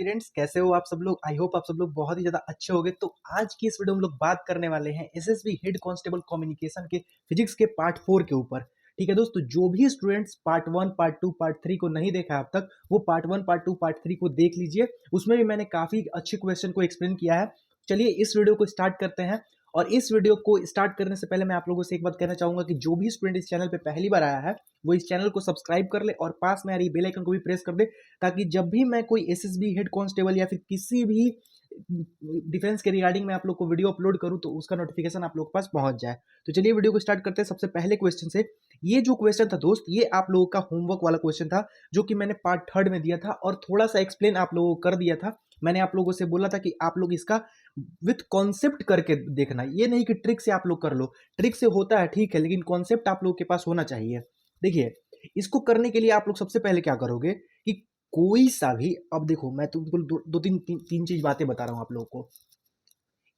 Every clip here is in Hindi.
एस्पिरेंट्स, कैसे हो आप सब लोग। आई होप आप सब लोग बहुत ही ज्यादा अच्छे होंगे। तो आज की इस वीडियो में हम लोग बात करने वाले हैं एसएसबी हेड कांस्टेबल कम्युनिकेशन के फिजिक्स के पार्ट 4 के ऊपर। ठीक है दोस्तों, जो भी स्टूडेंट्स पार्ट 1 पार्ट 2 पार्ट 3 को नहीं देखा अब तक, वो पार्ट 1 पार्ट 2 पार्ट 3 को देख लीजिए। उसमें भी मैंने काफी अच्छे क्वेश्चन को एक्सप्लेन किया है। चलिए इस वीडियो को स्टार्ट करते हैं। और इस वीडियो को स्टार्ट करने से पहले मैं आप लोगों से एक बात कहना चाहूंगा कि जो भी स्टूडेंट इस चैनल पे पहली बार आया है वो इस चैनल को सब्सक्राइब कर ले और पास में आ रही बेल आइकन को भी प्रेस कर दे, ताकि जब भी मैं कोई एसएसबी हेड कांस्टेबल या फिर किसी भी डिफेंस के रिगार्डिंग में आप लोग को वीडियो अपलोड करूं तो उसका नोटिफिकेशन आप लोग के पास पहुंच जाए। तो चलिए वीडियो को स्टार्ट करते हैं सबसे पहले क्वेश्चन से। ये जो क्वेश्चन था दोस्त, ये आप लोगों का होमवर्क वाला क्वेश्चन था, जो कि मैंने पार्ट 3 में दिया था और थोड़ा सा एक्सप्लेन आप लोगों को कर दिया था। मैंने आप लोगों से बोला था कि आप लोग इसका विथ कॉन्सेप्ट करके देखना, ये नहीं कि ट्रिक से आप लोग कर लो। ट्रिक से होता है ठीक है, लेकिन कॉन्सेप्ट आप लोग के पास होना चाहिए। देखिए, इसको करने के लिए आप लोग सबसे पहले क्या करोगे कि कोई सा भी, अब देखो मैं तुमको दो तीन चीज बातें बता रहा हूं आप लोगों को।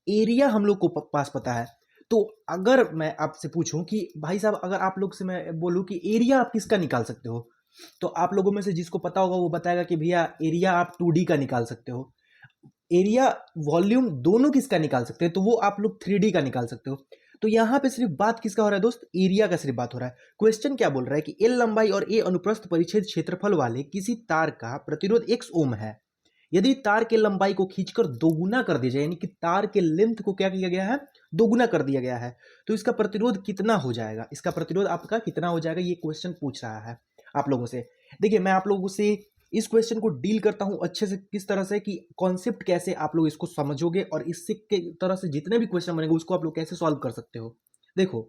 एरिया हम लोग को पास पता है। तो अगर मैं आपसे पूछूं कि भाई साहब, अगर आप लोग से मैं बोलूं कि एरिया आप किसका निकाल सकते हो, तो आप लोगों में से जिसको पता होगा वो बताएगा कि भैया एरिया आप 2D का निकाल सकते हो। एरिया वॉल्यूम दोनों किसका निकाल सकते हैं, तो वो आप लोग 3D का निकाल सकते हो। तो यहां पे सिर्फ बात किसका हो रहा है दोस्त, एरिया का सिर्फ बात हो रहा है। क्वेश्चन क्या बोल रहा है कि एल लंबाई और ए अनुप्रस्थ परिच्छेद क्षेत्रफल वाले किसी तार का प्रतिरोध x ओम है। यदि तार के लंबाई को खींचकर दोगुना कर दिया जाए, यानी कि तार के लेंथ को क्या किया गया है, दोगुना कर दिया गया है, तो इसका प्रतिरोध कितना हो जाएगा, इसका प्रतिरोध आपका कितना हो जाएगा, ये क्वेश्चन पूछ रहा है आप लोगों से। देखिए, मैं आप लोगों से इस क्वेश्चन को डील करता हूं अच्छे से, किस तरह से कि कॉन्सेप्ट कैसे आप लोग इसको समझोगे और इससे के तरह से जितने भी क्वेश्चन बनेंगे उसको आप लोग कैसे सॉल्व कर सकते हो। देखो,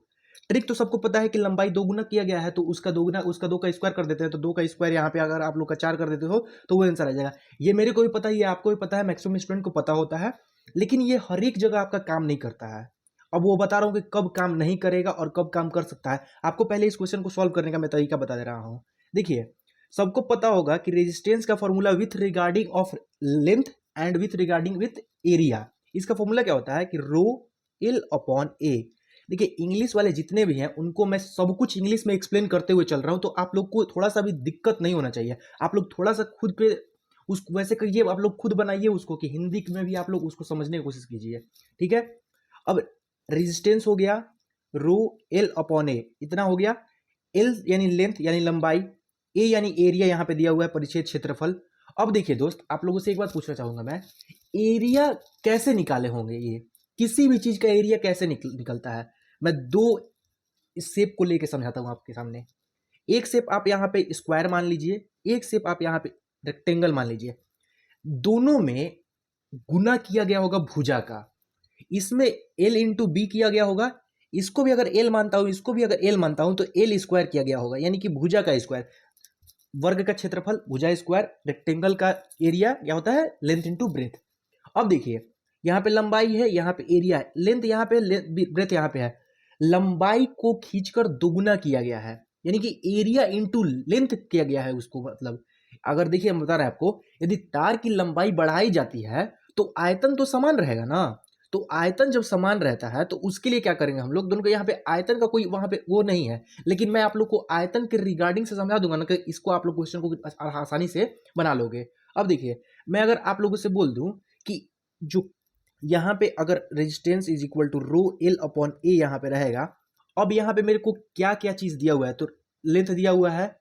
ट्रिक तो सबको पता है कि लंबाई दोगुना किया गया है तो उसका दोगुना, उसका 2 का स्क्वायर कर देते हैं, तो 2 का स्क्वायर यहाँ पे अगर आप लोग का 4 कर देते हो तो वो आंसर आ जाएगा। ये मेरे को भी पता है, ये आपको भी पता है, मैक्सिमम स्टूडेंट को पता होता है, लेकिन ये हर एक जगह आपका काम नहीं करता है। अब वो बता रहा हूँ कि कब काम नहीं करेगा और कब काम कर सकता है। आपको पहले इस क्वेश्चन को सॉल्व करने का मैं तरीका बता दे रहा हूँ। देखिए, सबको पता होगा कि रेजिस्टेंस का formula with regarding of length and with regarding with area, इसका फॉर्मूला क्या होता है कि रो एल अपॉन ए। देखिए, इंग्लिश वाले जितने भी हैं उनको मैं सब कुछ इंग्लिश में एक्सप्लेन करते हुए चल रहा हूं, तो आप लोग को थोड़ा सा भी दिक्कत नहीं होना चाहिए। आप लोग थोड़ा सा खुद पे उस वैसे करिए, आप लोग खुद बनाइए उसको कि हिंदी में भी आप लोग उसको समझने की कोशिश कीजिए। ठीक है, अब रेजिस्टेंस हो गया रो एल अपॉन ए, इतना हो गया। एल यानी लेंथ यानी लंबाई, ए यानी एरिया, यहां पे दिया हुआ है परिच्छेद क्षेत्रफल। अब देखिए दोस्त, आप लोगों से एक बात पूछना चाहूंगा मैं, एरिया कैसे निकाले होंगे, ये किसी भी चीज का एरिया कैसे निकलता है। मैं दो शेप को लेके समझाता हूं आपके सामने। एक शेप आप यहां पे स्क्वायर मान लीजिए, एक शेप आप यहां पे रेक्टेंगल मान लीजिए। दोनों में गुना किया गया होगा भुजा का, इसमें एल इंटू बी किया गया होगा। इसको भी अगर एल मानता हूं, इसको भी अगर एल मानता हूं, तो एल स्क्वायर किया गया होगा, यानी कि भुजा का स्क्वायर। वर्ग का क्षेत्रफल भुजा स्क्वायर, रेक्टेंगल का एरिया क्या होता है, लेंथ इंटू ब्रेथ। अब देखिए, यहाँ पे लंबाई है, यहाँ पे एरिया है, लेंथ यहाँ पे, ब्रेथ यहाँ पे है। लंबाई को खींचकर दोगुना किया गया है, यानी कि एरिया इंटू लेंथ किया गया है उसको। मतलब अगर देखिए, हम बता रहे हैं आपको, यदि तार की लंबाई बढ़ाई जाती है तो आयतन तो समान रहेगा ना। तो आयतन जब समान रहता है तो उसके लिए क्या करेंगे हम लोग, दोनों के यहाँ पे आयतन का कोई वहां पे वो नहीं है, लेकिन मैं आप लोग को आयतन के रिगार्डिंग से समझा दूंगा ना, कि इसको आप लोग क्वेश्चन को आसानी से बना लोगे। अब देखिए, मैं अगर आप लोगों से बोल दूं कि जो यहाँ पे अगर resistance is equal to rho L upon A यहाँ पे रहेगा, अब यहाँ पे मेरे को क्या क्या चीज दिया हुआ है, तो लेंथ दिया हुआ है,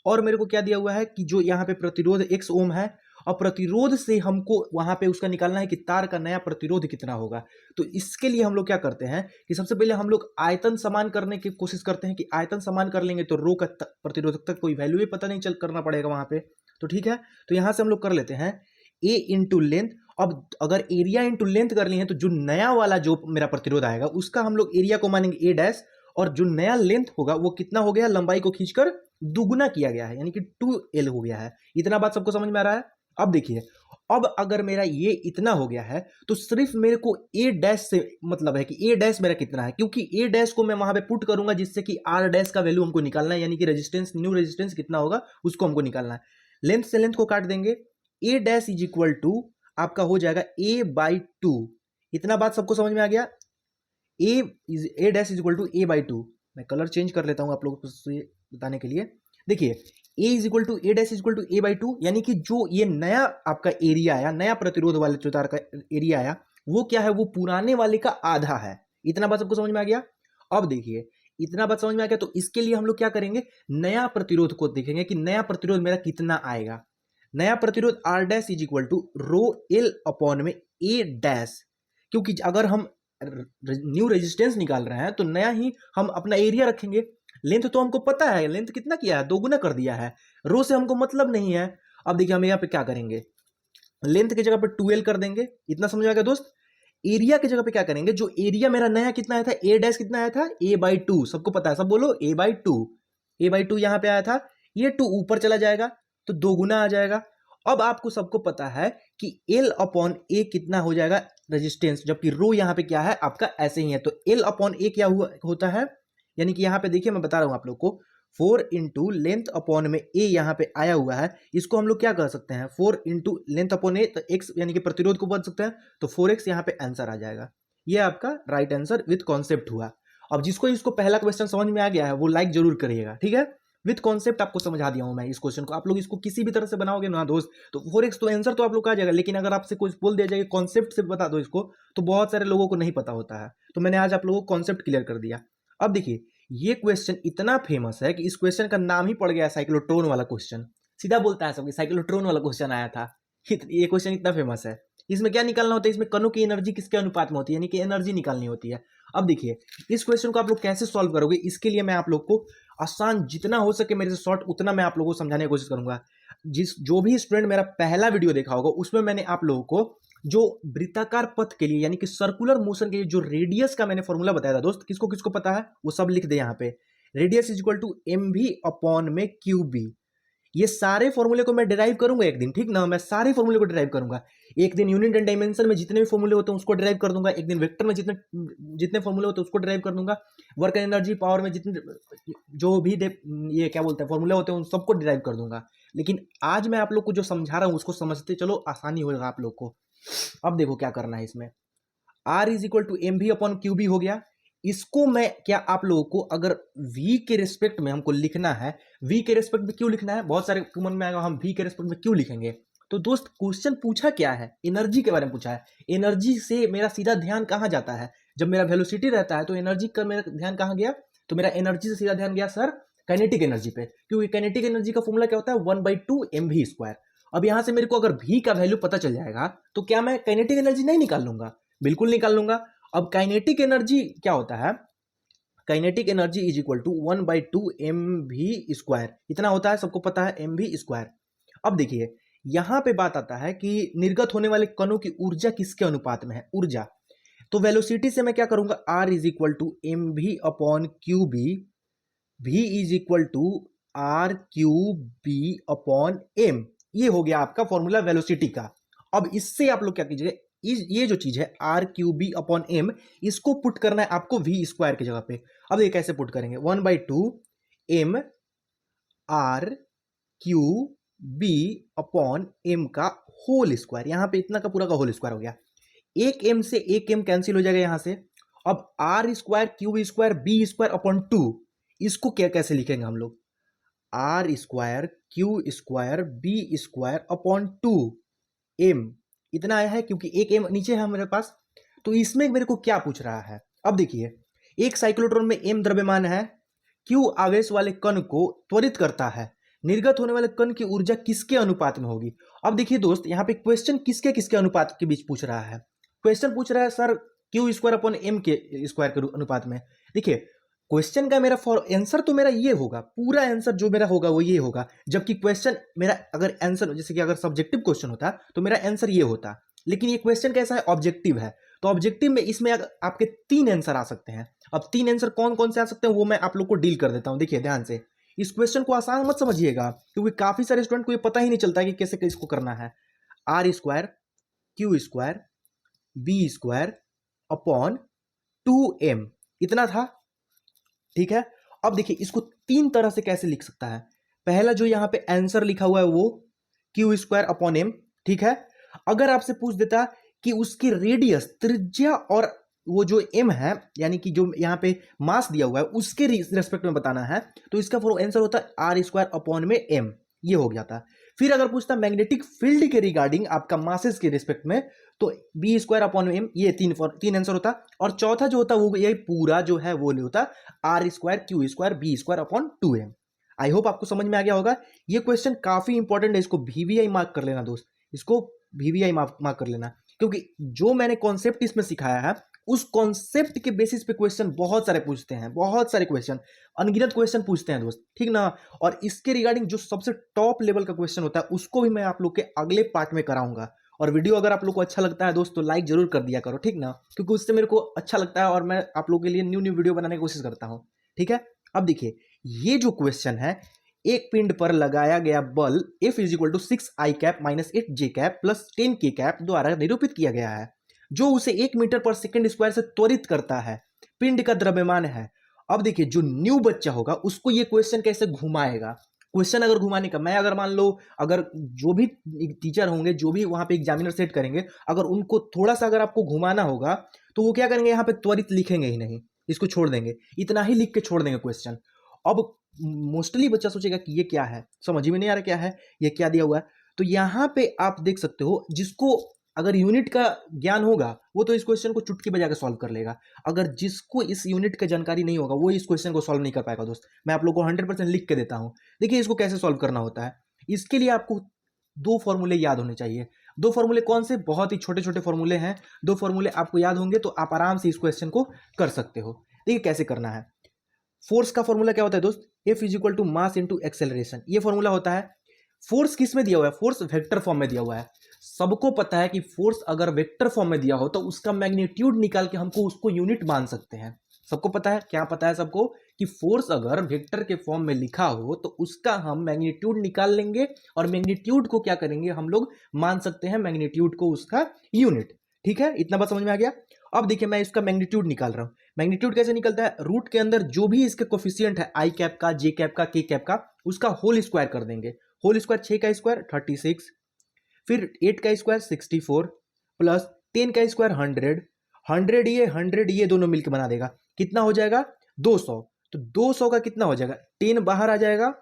और मेरे को क्या दिया हुआ है कि जो यहाँ पे प्रतिरोध x ओम है, और प्रतिरोध से हमको वहां पे उसका निकालना है कि तार का नया प्रतिरोध कितना होगा। तो इसके लिए हम लोग क्या करते हैं कि सबसे पहले हम लोग आयतन समान करने की कोशिश करते हैं, कि आयतन समान कर लेंगे तो रो का प्रतिरोधकता कोई वैल्यू ही पता नहीं चल करना पड़ेगा वहां पे। तो ठीक है, तो यहां से हम लोग कर लेते हैं ए इंटू लेंथ। अब अगर एरिया इंटू लेंथ कर लिए हैं तो जो नया वाला जो मेरा प्रतिरोध आएगा उसका हम लोग एरिया को मानेंगे ए डैश, और जो नया लेंथ होगा वो कितना हो गया, लंबाई को खींचकर दुगुना किया गया है, यानी कि 2L हो गया है। इतना बात सबको समझ में आ रहा है। अब देखिए, अब अगर मेरा ये इतना हो गया है तो सिर्फ मेरे को ए डैश से मतलब है कि ए डैश मेरा कितना है, क्योंकि ए डैश को मैं वहां पे पुट करूंगा जिससे कि आर डैश का वैल्यू हमको निकालना है, यानी कि रेजिस्टेंस, न्यू रेजिस्टेंस कितना होगा उसको हमको निकालना है। लेंथ से लेंथ को काट देंगे, ए डैश इज इक्वल टू आपका हो जाएगा ए बाई टू। इतना बात सबको समझ में आ गया। A dash is equal to A by two. मैं कलर चेंज कर लेता हूं आप लोगों को बताने के लिए। देखिए, A is equal to A dash is equal to A by two, यानी कि जो ये नया आपका एरिया आया, नया प्रतिरोध वाले जो तार का एरिया आया, वो क्या है, वो पुराने वाले का आधा है। इतना बात सबको समझ में आ गया। अब देखिए इतना बात समझ में आ गया, तो इसके लिए हम लोग क्या करेंगे, नया प्रतिरोध को देखेंगे कि नया प्रतिरोध मेरा कितना आएगा। नया प्रतिरोध R dash is equal to rho L upon में ए डैश, क्योंकि अगर हम न्यू रेजिस्टेंस निकाल रहे हैं तो नया ही हम अपना एरिया रखेंगे। लेंथ तो हमको पता है, लेंथ कितना किया है, 2 गुना कर दिया है, रो से हमको मतलब नहीं है। अब देखिए हम यहाँ पे क्या करेंगे, लेंथ की जगह पे 2l कर देंगे। इतना समझ आ गया दोस्त। एरिया की जगह पे क्या करेंगे, जो एरिया मेरा नया कितना आया था, ए डैश कितना आया था, a बाई टू, सबको पता है, सब बोलो a by two. A by to यहाँ पे आया था, ये 2 ऊपर चला जाएगा तो 2 गुना आ जाएगा। अब आपको सबको पता है कि L अपॉन ए कितना हो जाएगा रेजिस्टेंस, जबकि रो यहाँ पे क्या है आपका ऐसे ही है, तो L अपॉन ए क्या होता है, यानी कि यहाँ पे देखिए मैं बता रहा हूँ आप लोग को, 4 इंटू लेंथ अपॉन में ए यहाँ पे आया हुआ है, इसको हम लोग क्या कर सकते हैं, 4 इंटू लेंथ अपॉन ए, तो एक्स यानी कि प्रतिरोध को बदल सकते हैं, तो 4x यहाँ पे आंसर आ जाएगा। ये आपका राइट आंसर विथ कॉन्सेप्ट हुआ। अब जिसको इसको पहला क्वेश्चन समझ में आ गया है वो लाइक जरूर करिएगा, ठीक है। विथ कॉन्सेप्ट आपको समझा दिया हूं मैं इस क्वेश्चन को, आप लोग इसको किसी भी तरह से बनाओगे ना दोस्त, तो 4x तो आंसर तो आप लोग का आ जाएगा, लेकिन अगर आपसे कुछ बोल दिया जाएगा कॉन्सेप्ट से बता दो इसको, तो बहुत सारे लोगों को नहीं पता होता है, तो मैंने आज आप लोगों को कॉन्सेप्ट क्लियर कर दिया। अब देखिए ये क्वेश्चन इतना फेमस है कि इस क्वेश्चन का नाम ही पड़ गया साइक्लोट्रॉन वाला क्वेश्चन। सीधा बोलता है सबके साइक्लोट्रॉन वाला क्वेश्चन आया था, ये क्वेश्चन इतना फेमस है। इसमें क्या निकालना होता है, इसमें कणों की एनर्जी किसके अनुपात में होती है, यानी कि एनर्जी निकालनी होती है। अब देखिए इस क्वेश्चन को आप लोग कैसे सॉल्व करोगे, इसके लिए मैं आप लोग को आसान जितना हो सके मेरे से शॉर्ट उतना मैं आप लोगों को समझाने की कोशिश करूंगा। जो भी स्टूडेंट मेरा पहला वीडियो देखा होगा उसमें मैंने आप लोगों को जो वृत्ताकार पथ के लिए यानी कि सर्कुलर मोशन के लिए जो रेडियस का मैंने फॉर्मूला बताया था दोस्त, किसको किसको पता है वो सब लिख दे यहाँ पे। Radius is equal to M V upon में क्यू बी। ये सारे फॉर्मूले को मैं डिराइव करूंगा एक दिन, ठीक ना, मैं सारे फॉर्मूले को डिराइव करूंगा। एक दिन यूनिट एंड डायमेंशन में जितने भी फॉर्मूले होते हैं उसको डिराइव कर दूंगा, एक दिन वेक्टर में जितने जितने फॉर्मूले होते हैं उसको डिराइव कर दूंगा, वर्क एंड एनर्जी पावर में जितने जो भी ये क्या बोलते हैं फॉर्मूले होते हैं उन सबको डिराइव कर दूंगा। लेकिन आज मैं आप लोग को जो समझा रहा हूँ उसको समझते चलो, आसानी होगा आप लोग को। अब देखो क्या करना है इसमें, R is equal to M V upon Q B हो गया। इसको मैं क्या आप लोगों को अगर v के रिस्पेक्ट में हमको लिखना है, v के रिस्पेक्ट में क्यों लिखना है, बहुत सारे मन में आएगा हम v के रिस्पेक्ट में क्यों लिखेंगे। तो दोस्त क्वेश्चन पूछा क्या है, एनर्जी के बारे में पूछा है। एनर्जी से मेरा सीधा ध्यान कहाँ जाता है, जब मेरा वेलोसिटी रहता है तो एनर्जी का मेरा ध्यान कहाँ गया, तो मेरा एनर्जी से सीधा ध्यान गया सर काइनेटिक एनर्जी पे, क्योंकि काइनेटिक एनर्जी का फॉर्मूला क्या होता है 1/2 mv स्क्वायर। अब यहां से मेरे को अगर v का वैल्यू पता चल जाएगा तो क्या मैं काइनेटिक एनर्जी नहीं निकाल लूंगा, बिल्कुल निकाल लूंगा। अब काइनेटिक एनर्जी क्या होता है, kinetic energy is equal to 1/2 mv square, इतना होता है सबको पता है mv स्क्वायर। अब देखिए यहां पे बात आता है कि निर्गत होने वाले कणों की ऊर्जा किसके अनुपात में है, ऊर्जा। तो वेलोसिटी से मैं क्या करूंगा, r is equal to M V upon Q B, v is equal to R Q B upon M. ये हो गया आपका फॉर्मूला वेलोसिटी का। अब इससे आप लोग क्या कीजिएगा, ये जो चीज है R Q B upon M, इसको पुट करना है आपको वी स्क्वायर की जगह पे। अब ये कैसे पुट करेंगे, 1/2 M R Q B upon M का होल स्क्वायर, यहां पे इतना का पूरा का होल स्क्वायर हो गया। एक एम से एक एम कैंसिल हो जाएगा यहां से। अब R square Q square B square upon 2, इसको क्या कैसे लिखेंगे हम लोग, R square Q square B square upon 2 M, इतना आया है क्योंकि एक एम नीचे है मेरे पास। तो इसमें मेरे को क्या पूछ रहा है, अब देखिए एक साइक्लोट्रॉन में एम द्रव्यमान है, क्यू आवेश वाले कण को त्वरित करता है, निर्गत होने वाले कण की ऊर्जा किसके अनुपात में होगी। अब देखिए दोस्त यहाँ पे क्वेश्चन किसके किसके अनुपात के बीच पूछ रहा है, क्वेश्चन पूछ रहा है sir Q square upon M के स्क्वायर के अनुपात में। देखिए क्वेश्चन का मेरा आंसर तो मेरा ये होगा, पूरा आंसर जो मेरा होगा वो ये होगा, जबकि क्वेश्चन मेरा अगर आंसर जैसे कि अगर सब्जेक्टिव क्वेश्चन होता तो मेरा आंसर ये होता, लेकिन ये क्वेश्चन कैसा है ऑब्जेक्टिव है। तो ऑब्जेक्टिव में इसमें आपके 3 आंसर आ सकते हैं। अब 3 आंसर कौन कौन से आ सकते हैं वो मैं आप लोग को डील कर देता हूं। देखिए ध्यान से, इस क्वेश्चन को आसान मत समझिएगा, क्योंकि काफी सारे स्टूडेंट को ये पता ही नहीं चलता कि कैसे इसको करना है। R square Q square B square upon 2m, इतना था, ठीक है। अब देखिए इसको 3 तरह से कैसे लिख सकता है। पहला जो यहां पे आंसर लिखा हुआ है वो क्यू स्क्वायर अपॉन एम, ठीक है। अगर आपसे पूछ देता कि उसकी रेडियस त्रिज्या और वो जो m है यानी कि जो यहाँ पे मास दिया हुआ है उसके रेस्पेक्ट में बताना है, तो इसका आंसर होता है आर स्क्वायर अपॉन में m। ये हो गया था। फिर अगर पूछता मैग्नेटिक फील्ड के रिगार्डिंग आपका मासेस के रिस्पेक्ट में, तो बी स्क्वायर अपॉन एम, ये तीन आंसर होता। और चौथा जो होता वो ये पूरा जो है वो होता R square Q square B square upon 2m। I hope आपको समझ में आ गया होगा। ये क्वेश्चन काफी इंपॉर्टेंट है, इसको वीवीआई मार्क कर लेना दोस्त, इसको वीवीआई मार्क कर लेना, क्योंकि जो मैंने कॉन्सेप्ट इसमें सिखाया है उस कॉन्सेप्ट के बेसिस पे क्वेश्चन बहुत सारे पूछते हैं, बहुत सारे क्वेश्चन, अनगिनत क्वेश्चन पूछते हैं दोस्त, ठीक ना। और इसके रिगार्डिंग जो सबसे टॉप लेवल का क्वेश्चन होता है उसको भी मैं आप लोग के अगले पार्ट में कराऊंगा। और वीडियो अगर आप लोग को अच्छा लगता है दोस्त तो लाइक जरूर कर दिया करो, ठीक ना, क्योंकि उससे मेरे को अच्छा लगता है और मैं आप लोगों के लिए न्यू न्यू वीडियो बनाने की कोशिश करता हूँ, ठीक है। अब देखिए ये जो क्वेश्चन है, एक पिंड पर लगाया गया बल F is equal to 6i cap minus 8j cap plus 10k cap द्वारा निरूपित किया गया है, जो उसे 1 मीटर पर सेकंड स्क्वायर से त्वरित करता है। पिंड का द्रव्यमान है। अब देखिए जो न्यू बच्चा होगा उसको ये क्वेश्चन कैसे घुमाएगा। क्वेश्चन अगर घुमाने का, मैं अगर मान लो अगर जो भी टीचर होंगे, जो भी वहां पे एग्जामिनर सेट करेंगे, अगर उनको थोड़ा सा अगर आपको घुमाना होगा तो वो क्या करेंगे, यहाँ पे त्वरित लिखेंगे ही नहीं, इसको छोड़ देंगे, इतना ही लिख के छोड़ देंगे क्वेश्चन। अब मोस्टली बच्चा सोचेगा कि ये क्या है, समझ में नहीं आ रहा क्या है, ये क्या दिया हुआ है। तो यहाँ पे आप देख सकते हो, जिसको अगर यूनिट का ज्ञान होगा वो तो इस क्वेश्चन को चुटकी बजा के सॉल्व कर लेगा, अगर जिसको इस यूनिट का जानकारी नहीं होगा वो इस क्वेश्चन को सॉल्व नहीं कर पाएगा दोस्त। मैं आप लोग को 100% लिख के देता हूं। देखिए इसको कैसे सॉल्व करना होता है। इसके लिए आपको दो फॉर्मूले याद होने चाहिए। दो फॉर्मूले कौन से, बहुत ही छोटे छोटे फॉर्मूले हैं, दो फॉर्मूले आपको याद होंगे तो आप आराम से इस क्वेश्चन को कर सकते हो। देखिए कैसे करना है। फोर्स का फॉर्मूला क्या होता है दोस्त, F is equal to mass into acceleration, ये फॉर्मूला होता है। फोर्स किस में दिया हुआ है, फोर्स वेक्टर फॉर्म में दिया हुआ है। सबको पता है कि फोर्स अगर वेक्टर फॉर्म में दिया हो तो उसका मैग्नीट्यूड निकाल के हमको उसको यूनिट मान सकते हैं। सबको पता है, क्या पता है सबको, कि फोर्स अगर वेक्टर के फॉर्म में लिखा हो तो उसका हम मैग्नीट्यूड निकाल लेंगे और मैग्नीट्यूड को क्या करेंगे हम लोग मान सकते हैं, मैग्नीट्यूड को उसका यूनिट। ठीक है, इतना बात समझ में आ गया। अब देखिए मैं इसका मैग्नीट्यूड निकाल रहा हूं। मैग्नीट्यूड कैसे निकलता है, रूट के अंदर जो भी इसके कोफिशिएंट है, आई कैप का, जे कैप का, के कैप का, उसका होल स्क्वायर कर देंगे। होल स्क्वायर 6 का स्क्वायर 36, फिर 8 का स्क्वायर 64 प्लस 10 का स्क्वायर 100, 100 ये दोनों मिलकर बना देगा, कितना हो जाएगा 200। तो 200 का कितना हो जाएगा, 10 बाहर आ जाएगा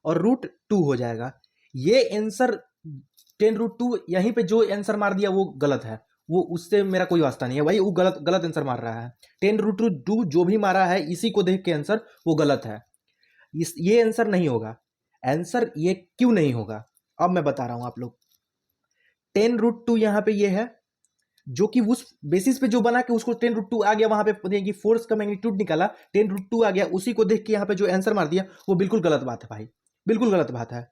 और रूट 2 हो जाएगा। ये आंसर 10 रूट 2, यहीं पे जो आंसर मार दिया वो गलत है, वो उससे मेरा कोई वास्ता नहीं है भाई, वो गलत गलत आंसर मार रहा है। 10 रूट 2 जो भी मारा है इसी को देख के आंसर वो गलत है, ये आंसर नहीं होगा। आंसर ये क्यों नहीं होगा अब मैं बता रहा हूं आप लोग। 10 रूट 2 यहां पे ये है, जो कि उस बेसिस पे जो बना के उसको 10 रूट 2 आ गया, वहां पे कि फोर्स का मैग्नीट्यूड निकाला 10 रूट 2 आ गया, उसी को देख के यहाँ पे जो आंसर मार दिया वो बिल्कुल गलत बात है भाई, बिल्कुल गलत बात है।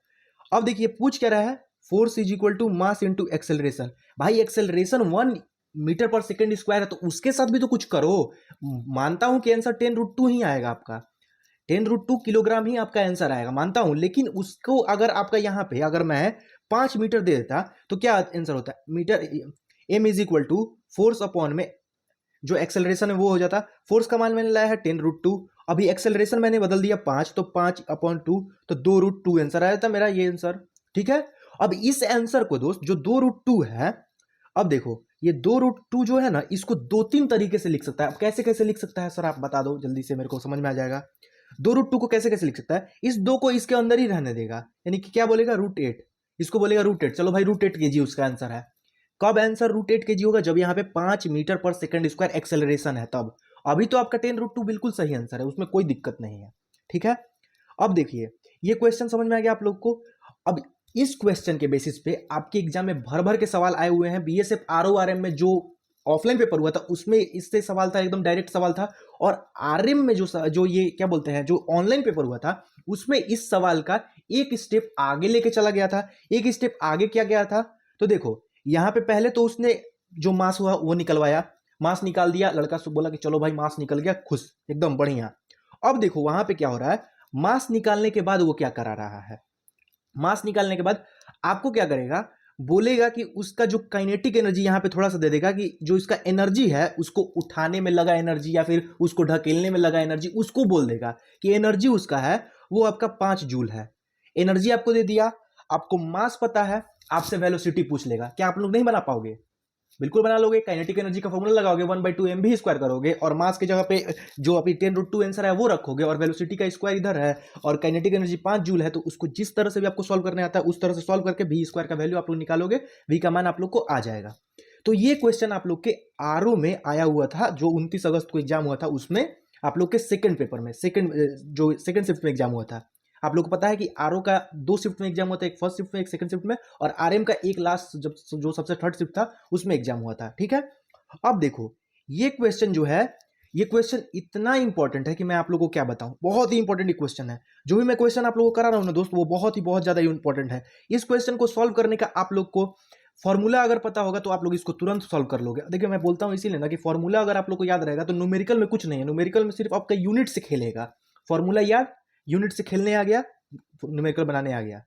अब देखिए पूछ क्या रहा है, force is equal to mass into acceleration. भाई एक्सेलरेशन 1 मीटर पर सेकेंड स्क्वायर है तो उसके साथ भी तो कुछ करो। मानता हूं कि आंसर 10 रूट 2 ही आएगा आपका, 10 रूट 2 किलोग्राम ही आपका आंसर आएगा, मानता हूं, लेकिन उसको अगर आपका यहाँ पे अगर मैं 5 मीटर दे देता तो क्या आंसर होता है, metre M is equal to force upon में जो एक्सेलरेशन है वो हो जाता। फोर्स का मान मैंने लाया है 10 रूट 2, अभी एक्सेलरेशन मैंने बदल दिया 5, तो 5 अपॉन 2 तो 2 रूट 2 आंसर आया था मेरा ये आंसर। ठीक है, अब इस आंसर को दोस्त जो 2 रूट 2 है, अब देखो ये 2 रूट 2 जो है ना, इसको 2-3 तरीके से लिख सकता है। अब कैसे कैसे लिख सकता है सर आप बता दो जल्दी से, मेरे को समझ में आ जाएगा। 2 रूट 2 को कैसे कैसे लिख सकता है, इस 2 को इसके अंदर ही रहने देगा, यानी कि क्या बोलेगा रूट 8, इसको बोलेगा रूट 8। चलो भाई रूट 8 केजी उसका आंसर है। कब आंसर रूट 8 केजी होगा, जब यहाँ पे 5 मीटर पर सेकंड स्क्वायर एक्सेलरेशन है तब। अभी तो आपका 10 रूट 2 बिल्कुल सही आंसर है, उसमें कोई दिक्कत नहीं है। ठीक है, अब देखिए ये क्वेश्चन समझ में आ गया आप लोग को। अब इस क्वेश्चन के बेसिस पे आपके एग्जाम में भर भर के सवाल आए हुए हैं। बीएसएफ आरओआरएम में जो ऑफलाइन पेपर हुआ था उसमें इससे सवाल था, एकदम डायरेक्ट सवाल था। और आरएम में जो ये क्या बोलते हैं जो ऑनलाइन पेपर हुआ था उसमें इस सवाल का एक स्टेप आगे लेके चला गया था। एक स्टेप आगे क्या गया था, तो देखो यहां पे पहले तो उसने जो मास हुआ वो निकलवाया, मास निकाल दिया, लड़का से बोला कि चलो भाई मास निकल गया, खुश एकदम बढ़िया। अब देखो वहां पे क्या हो रहा है, मास निकालने के बाद वो क्या करा रहा है, मास निकालने के बाद आपको क्या करेगा, बोलेगा कि उसका जो काइनेटिक एनर्जी यहां पे थोड़ा सा दे देगा, कि जो इसका एनर्जी है उसको उठाने में लगा एनर्जी या फिर उसको ढकेलने में लगा एनर्जी, उसको बोल देगा कि एनर्जी उसका है वो आपका 5 जूल है। एनर्जी आपको दे दिया, आपको मास पता है, आपसे वेलोसिटी पूछ लेगा, क्या आप लोग नहीं बना पाओगे, बिल्कुल बना लोगे। काइनेटिक एनर्जी का फॉर्मूला लगाओगे, 1/2 mv² करोगे और मास की जगह पे जो अभी 10√2 आंसर है वो रखोगे और वेलोसिटी का स्क्वायर इधर है और काइनेटिक एनर्जी 5 जूल है, तो उसको जिस तरह से भी आपको सॉल्व करने आता है उस तरह से सॉल्व करके v² का वैल्यू आप लोग निकालोगे, v का मान आप लोग को आ जाएगा। तो ये क्वेश्चन आप लोग के आरओ में आया हुआ था, जो 29 अगस्त को एग्जाम हुआ था, उसमें आप लोग के सेकंड पेपर में, सेकंड शिफ्ट में एग्जाम हुआ था। आप लोग को पता है कि आरओ का 2 शिफ्ट में एग्जाम होता है, एक फर्स्ट शिफ्ट में एक सेकंड शिफ्ट में, और आरएम का एक लास्ट जो सबसे थर्ड शिफ्ट था उसमें एग्जाम हुआ था। ठीक है, अब देखो ये क्वेश्चन जो है, ये क्वेश्चन इतना इंपॉर्टेंट है कि मैं आप लोगों को क्या बताऊं, बहुत ही इंपॉर्टेंट क्वेश्चन है। जो भी मैं क्वेश्चन आप लोगों को करा रहा हूं ना दोस्त, वो बहुत ज्यादा इंपॉर्टेंट है। इस क्वेश्चन को सॉल्व करने का आप लोग को फॉर्मूला अगर पता होगा तो आप लोग इसको तुरंत सॉल्व कर लोगे। देखिए मैं बोलता हूं इसीलिए ना कि फॉर्मूला अगर आप लोग को याद रहेगा तो न्यूमेरिकल में कुछ नहीं है, न्यूमेरिकल में सिर्फ आपका यूनिट से खेलेगा। फॉर्मूला याद, यूनिट से खेलने आ गया, न्यूमेरिकल बनाने आ गया।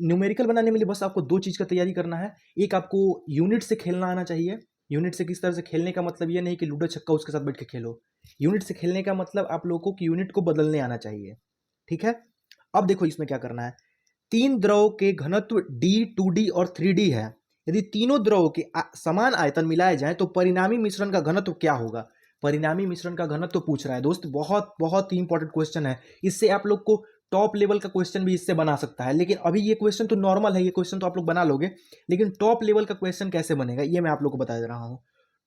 न्यूमेरिकल बनाने में बस आपको 2 चीज का तैयारी करना है। एक, आपको यूनिट से खेलना आना चाहिए। यूनिट से किस तरह से खेलने का मतलब ये नहीं कि लूडो छक्का उसके साथ बैठ के खेलो। यूनिट से खेलने का मतलब आप लोगों को यूनिट को बदलने आना चाहिए। ठीक है, अब देखो इसमें क्या करना है। 3 द्रव के घनत्व d, 2d और 3d है। यदि तीनों द्रव के समान आयतन मिलाए जाएं तो परिणामी मिश्रण का घनत्व क्या होगा। परिणामी मिश्रण का घनत्व पूछ रहा है दोस्त, बहुत ही इंपॉर्टेंट क्वेश्चन है। इससे आप लोग को टॉप लेवल का क्वेश्चन भी इससे बना सकता है, लेकिन अभी ये क्वेश्चन तो नॉर्मल है, ये क्वेश्चन तो आप लोग बना लोगे, लेकिन टॉप लेवल का क्वेश्चन कैसे बनेगा ये मैं आप लोग को बता दे रहा हूँ।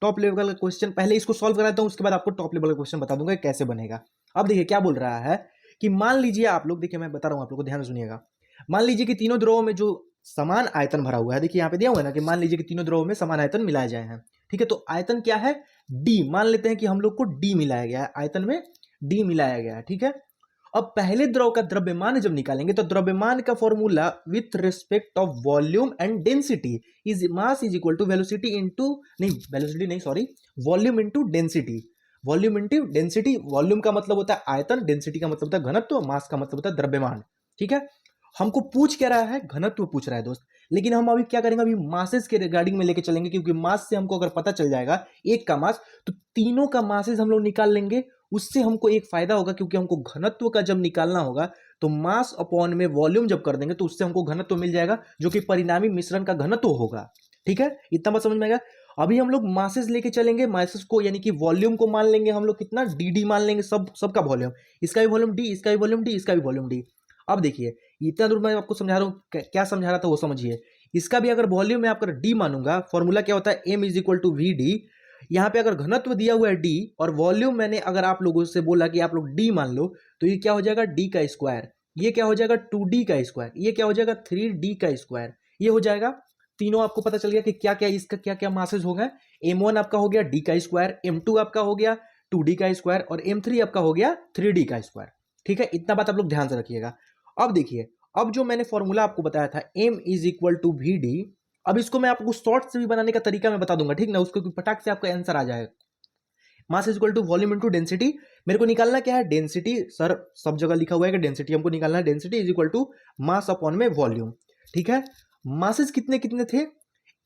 टॉप लेवल का क्वेश्चन पहले इसको सॉल्व कराता हूँ, उसके बाद आपको टॉप लेवल का क्वेश्चन बता दूंगा कैसे बनेगा। अब देखिए क्या बोल रहा है कि मान लीजिए आप लोग, देखिए मैं बता रहा हूँ आप लोग को, ध्यान से सुनिएगा। मान लीजिए कि तीनों द्रवों में जो समान आयतन भरा हुआ है, देखिए यहाँ पे दिया हुआ है ना कि मान लीजिए कि तीनों द्रवों में समान आयतन मिलाए जाए हैं। ठीक है, तो आयतन क्या है, डी। मान लेते हैं कि हम लोग को डी मिलाया गया है, आयतन में डी मिलाया गया है। ठीक है, अब पहले द्रव का द्रव्यमान जब निकालेंगे तो द्रव्यमान का formula with respect of volume and density is mass is equal to velocity into, नहीं वेलोसिटी नहीं sorry, volume into density. Volume into density, volume का मतलब होता है आयतन, डेंसिटी का मतलब होता है घनत्व, मास का मतलब होता है द्रव्यमान। ठीक है, हमको पूछ क्या रहा है, घनत्व पूछ रहा है दोस्त, लेकिन हम अभी क्या करेंगे, अभी मासेस के रिगार्डिंग में लेके चलेंगे, क्योंकि मास से हमको अगर पता चल जाएगा एक का मास, तो तीनों का मासेस हम लोग निकाल लेंगे। उससे हमको एक फायदा होगा, क्योंकि हमको घनत्व का जब निकालना होगा तो मास अपॉन में वॉल्यूम जब कर देंगे तो उससे हमको घनत्व मिल जाएगा, जो कि परिणामी मिश्रण का घनत्व होगा। ठीक है, इतना बात समझ में आएगा। अभी हम लोग मासेस लेके चलेंगे, मासेस को यानी कि वॉल्यूम को मान लेंगे हम लोग कितना, डी मान लेंगे, सबका वॉल्यूम, इसका भी वॉल्यूम डी, इसका भी वॉल्यूम डी, इसका भी वॉल्यूम डी। अब देखिए इतना दूर मैं आपको समझा रहा हूं, क्या समझा रहा था वो समझिए। इसका भी अगर वॉल्यूम में आपका डी मानूंगा, फॉर्मूला क्या होता है, M is equal to V D. यहाँ पे अगर घनत्व दिया हुआ है डी और वॉल्यूम मैंने अगर आप लोगों से बोला कि आप लोग डी मान लो, तो ये क्या हो जाएगा, डी का स्क्वायर। ये क्या हो जाएगा, 2d का स्क्वायर। ये क्या हो जाएगा, 3d का स्क्वायर। ये हो जाएगा, तीनों आपको पता चल गया कि क्या क्या इसका क्या क्या मासेज हो गए। m1 आपका हो गया d का स्क्वायर, m2 आपका हो गया 2d का स्क्वायर और m3 आपका हो गया 3d का स्क्वायर। ठीक है, इतना बात आप लोग ध्यान से रखिएगा। अब देखिए, अब जो मैंने फॉर्मूला आपको बताया था m is equal to V D, अब इसको मैं आपको शॉर्ट से भी बनाने का तरीका मैं बता दूंगा, ठीक ना, उसको फटाक से आपका आंसर आ जाएगा। Mass is equal to volume into density. मेरे को निकालना क्या है, डेंसिटी। सर सब जगह लिखा हुआ है कि डेंसिटी हमको निकालना है, density is equal to mass upon में वॉल्यूम। ठीक है, मासेस कितने कितने थे,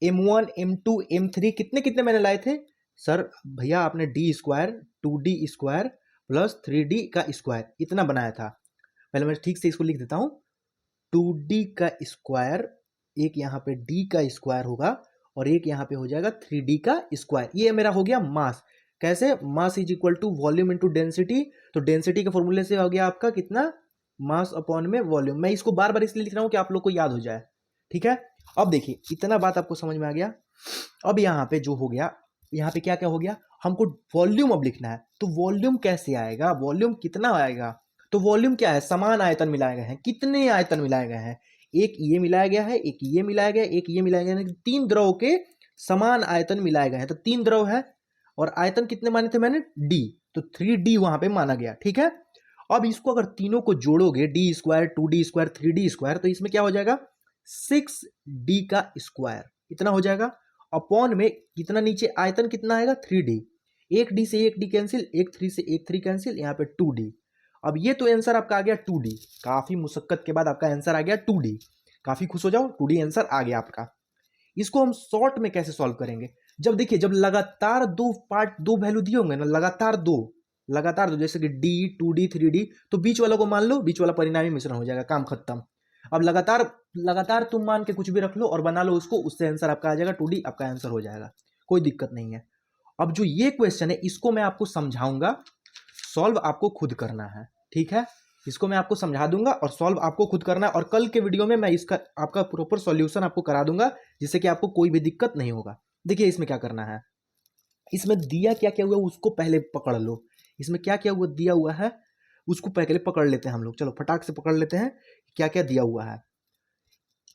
m1 m2 m3 कितने कितने मैंने लाए थे सर, भैया आपने D square 2d square plus 3d का स्क्वायर इतना बनाया था। पहले मैं ठीक से इसको लिख देता हूं, 2d का स्क्वायर, एक यहाँ पे d का स्क्वायर होगा और एक यहाँ पे हो जाएगा 3d का स्क्वायर। ये मेरा हो गया मास। कैसे, mass is equal to volume into density. तो डेंसिटी के फॉर्मूले से हो गया आपका कितना, मास अपॉन में वॉल्यूम। मैं इसको बार बार इसलिए लिख रहा हूं कि आप लोग को याद हो जाए। ठीक है, अब देखिए इतना बात आपको समझ में आ गया। अब यहाँ पे जो हो गया, यहाँ पे क्या क्या हो गया, हमको वॉल्यूम अब लिखना है। तो वॉल्यूम कैसे आएगा, वॉल्यूम कितना आएगा, तो वॉल्यूम क्या है, समान आयतन मिलाए गए हैं। कितने आयतन मिलाए गए हैं, एक ये मिलाया गया है, एक ये मिलाया गया, एक ये मिलाया गया है, 3 द्रव के समान आयतन मिलाए गए हैं। तो 3 द्रव है और आयतन कितने माने थे मैंने, डी, तो 3d वहां पे माना गया। ठीक है, अब इसको अगर तीनों को जोड़ोगे, D square 2d square 3d square, तो इसमें क्या हो जाएगा 6d का स्क्वायर, इतना हो जाएगा। अपॉन में कितना नीचे आयतन कितना आएगा 3d, एक डी से एक डी कैंसिल, एक 3 से एक 3 कैंसिल, यहाँ पे 2d। अब ये तो आंसर आपका आ गया 2d, काफी मुशक्कत के बाद आपका आंसर आ गया 2d। काफी खुश हो जाओ, 2d आंसर आ गया आपका। इसको हम शॉर्ट में कैसे सॉल्व करेंगे, जब देखिए जब लगातार दो वैल्यू दिए होंगे ना, लगातार दो, जैसे कि d 2d 3d, तो बीच वाला को मान लो, बीच वाला परिणामी मिश्रण हो जाएगा, काम खत्म। अब लगातार लगातार तुम मान के कुछ भी रख लो और बना लो उसको, उससे आंसर आपका आ जाएगा, 2D आपका आंसर हो जाएगा, कोई दिक्कत नहीं है। अब जो ये क्वेश्चन है इसको मैं आपको समझाऊंगा, सॉल्व आपको खुद करना है, ठीक है। इसको मैं आपको समझा दूंगा और सॉल्व आपको खुद करना है, और कल के वीडियो में मैं इसका आपका प्रॉपर सॉल्यूशन आपको करा दूंगा, जिससे कि आपको कोई भी दिक्कत नहीं होगा। देखिए इसमें क्या करना है, इसमें दिया क्या क्या हुआ है उसको पहले पकड़ लो। इसमें क्या क्या हुआ दिया हुआ है उसको पहले पकड़ लेते हैं हम लोग, चलो फटाक से पकड़ लेते हैं क्या क्या दिया हुआ है।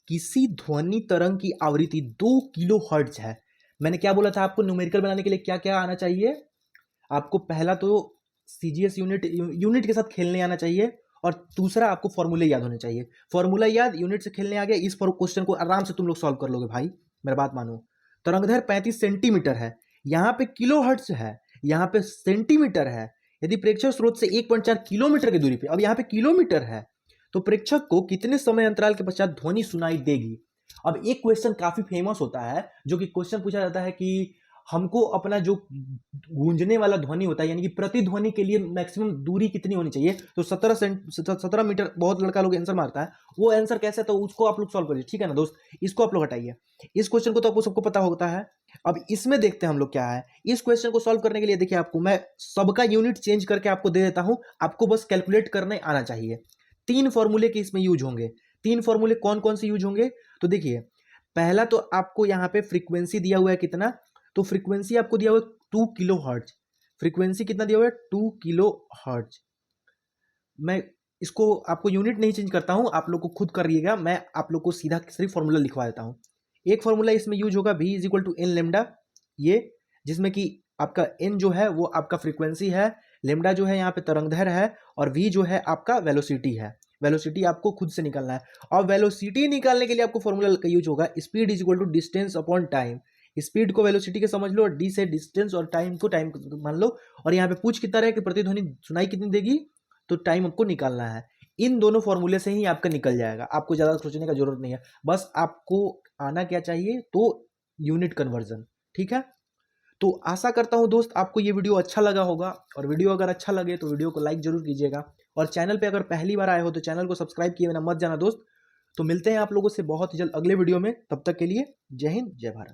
किसी ध्वनि तरंग की आवृत्ति 2 किलो हर्ट्ज है। मैंने क्या बोला था आपको, न्यूमेरिकल बनाने के लिए क्या क्या आना चाहिए आपको, पहला तो सीजीएस यूनिट के साथ खेलने आना चाहिए, और दूसरा आपको फॉर्मूले याद होने चाहिए। फॉर्मूला याद, यूनिट से खेलने आ गया, इस क्वेश्चन को आराम से तुम लोग सॉल्व कर लोगे भाई, मेरा बात मानो। तरंगदैर्घ्य 35 सेंटीमीटर है, यहाँ पे किलो हर्ट्ज है, यहाँ पे सेंटीमीटर है। यदि प्रेक्षक स्रोत से 1.4 किलोमीटर की दूरी पे, अब यहाँ पे किलोमीटर है, तो प्रेक्षक को कितने समय अंतराल के पश्चात ध्वनि सुनाई देगी। अब एक क्वेश्चन काफी फेमस होता है, जो कि क्वेश्चन पूछा जाता है कि हमको अपना जो गूंजने वाला ध्वनि होता है, यानी कि प्रतिध्वनि के लिए मैक्सिमम दूरी कितनी होनी चाहिए, तो 17 मीटर बहुत लड़का लोग आंसर मारता है। वो आंसर कैसे है तो उसको आप लोग सॉल्व करिए, ठीक है ना दोस्त। इसको आप लोग हटाइए, इस क्वेश्चन को तो आपको सबको पता होता है। अब इसमें देखते हैं हम लोग क्या है। इस क्वेश्चन को सॉल्व करने के लिए देखिए आपको मैं सबका यूनिट चेंज करके आपको दे देता हूं, आपको बस कैलकुलेट करने आना चाहिए। 3 फॉर्मूले के इसमें यूज होंगे। 3 फॉर्मूले कौन कौन से यूज होंगे, तो देखिए पहला तो आपको यहाँ पे फ्रीक्वेंसी दिया हुआ है कितना, तो फ्रीक्वेंसी आपको दिया हुआ है 2 किलो हर्ट्ज। फ्रीक्वेंसी कितना दिया हुआ है 2 किलो हर्ट्ज। मैं इसको आपको यूनिट नहीं चेंज करता हूं, आप लोग को खुद करिएगा, मैं आप लोग को सीधा सिर्फ फॉर्मूला लिखवा देता हूं। एक फॉर्मूला इसमें यूज होगा V is equal to N lambda, ये जिसमें कि आपका n जो है वो आपका फ्रीक्वेंसी है, लेमडा जो है यहाँ पे तरंगदैर्घ्य है, और v जो है आपका वेलोसिटी है। वेलोसिटी आपको खुद से निकालना है, और वेलोसिटी निकालने के लिए आपको फॉर्मूला का यूज होगा speed is equal to distance upon time. Speed को वेलोसिटी के समझ लो, और डी से डिस्टेंस, और टाइम को टाइम मान लो। और यहाँ पे पूछ कितना रहे कि प्रतिध्वनि सुनाई कितनी देगी, तो टाइम आपको निकालना है। इन दोनों फॉर्मूले से ही आपका निकल जाएगा, आपको ज्यादा सोचने का जरूरत नहीं है, बस आपको आना क्या चाहिए तो यूनिट कन्वर्जन, ठीक है। तो आशा करता हूं दोस्त आपको ये वीडियो अच्छा लगा होगा, और वीडियो अगर अच्छा लगे तो वीडियो को लाइक जरूर कीजिएगा, और चैनल पे अगर पहली बार आए हो तो चैनल को सब्सक्राइब किए बिना मत जाना दोस्त। तो मिलते हैं आप लोगों से बहुत जल्द अगले वीडियो में, तब तक के लिए जय हिंद जय भारत।